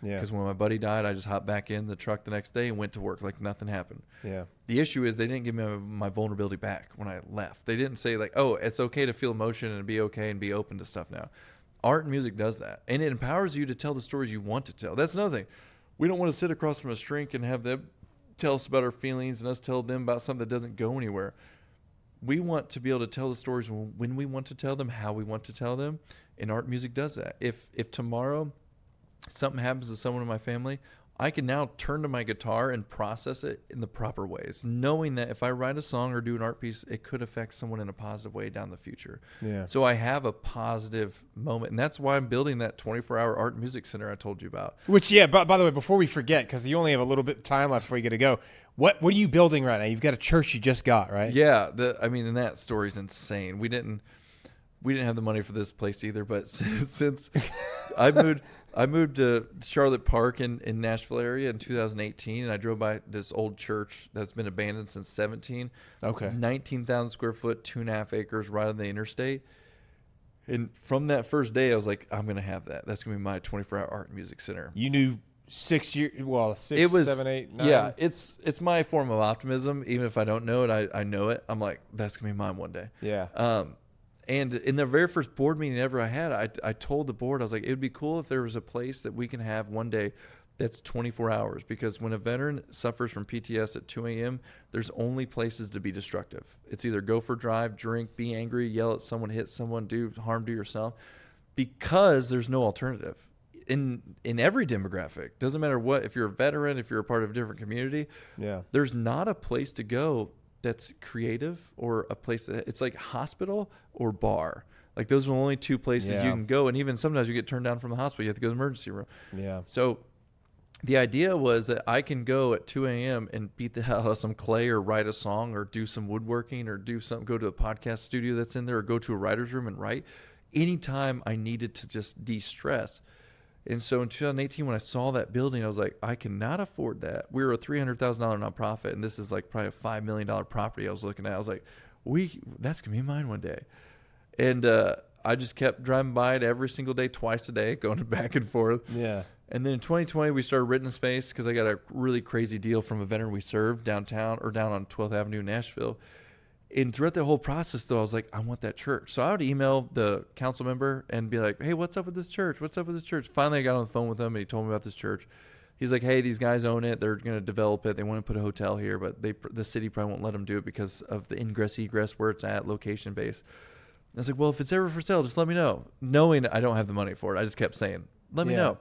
Yeah. Because when my buddy died, I just hopped back in the truck the next day and went to work like nothing happened. Yeah. The issue is they didn't give me my vulnerability back when I left. They didn't say like, oh, it's okay to feel emotion and be okay and be open to stuff now. Art and music does that. And it empowers you to tell the stories you want to tell. That's another thing. We don't want to sit across from a shrink and have them tell us about our feelings and us tell them about something that doesn't go anywhere. We want to be able to tell the stories when we want to tell them, how we want to tell them. And art and music does that. If tomorrow something happens to someone in my family, I can now turn to my guitar and process it in the proper ways, knowing that if I write a song or do an art piece, it could affect someone in a positive way down the future. Yeah. So I have a positive moment, and that's why I'm building that 24-hour art and music center I told you about. Which, yeah, by the way, before we forget, because you only have a little bit of time left before you get to go, what are you building right now? You've got a church you just got, right? Yeah, and that story's insane. We didn't have the money for this place either, but since I moved to Charlotte Park in Nashville area in 2018, and I drove by this old church that's been abandoned since 17. Okay. 19,000 square foot, 2.5 acres right on the interstate. And from that first day, I was like, I'm going to have that. That's going to be my 24-hour art and music center. You knew 6 years, well, 6, 7, 8, 9. Yeah, it's my form of optimism. Even if I don't know it, I know it. I'm like, that's going to be mine one day. Yeah. And in the very first board meeting ever I had, I told the board, I was like, it would be cool if there was a place that we can have one day that's 24 hours. Because when a veteran suffers from PTS at 2 a.m., there's only places to be destructive. It's either go for a drive, drink, be angry, yell at someone, hit someone, do harm to yourself. Because there's no alternative. In every demographic, doesn't matter what, if you're a veteran, if you're a part of a different community, there's not a place to go that's creative or a place that it's like hospital or bar. Like those are the only two places you can go. And even sometimes you get turned down from the hospital. You have to go to the emergency room. Yeah. So the idea was that I can go at 2 a.m. and beat the hell out of some clay or write a song or do some woodworking or do something, go to a podcast studio that's in there or go to a writer's room and write anytime I needed to just de-stress. And so in 2018, when I saw that building, I was like, I cannot afford that. We were a $300,000 nonprofit, and this is like probably a $5 million property I was looking at. I was like, that's going to be mine one day. And I just kept driving by it every single day, twice a day, going back and forth. Yeah. And then in 2020, we started renting space because I got a really crazy deal from a veteran we served down on 12th Avenue in Nashville. And throughout the whole process, though, I was like, I want that church. So I would email the council member and be like, hey, what's up with this church? What's up with this church? Finally, I got on the phone with him, and he told me about this church. He's like, hey, these guys own it. They're going to develop it. They want to put a hotel here, but the city probably won't let them do it because of the ingress, egress, where it's at, location base. I was like, well, if it's ever for sale, just let me know. Knowing I don't have the money for it, I just kept saying, let me know.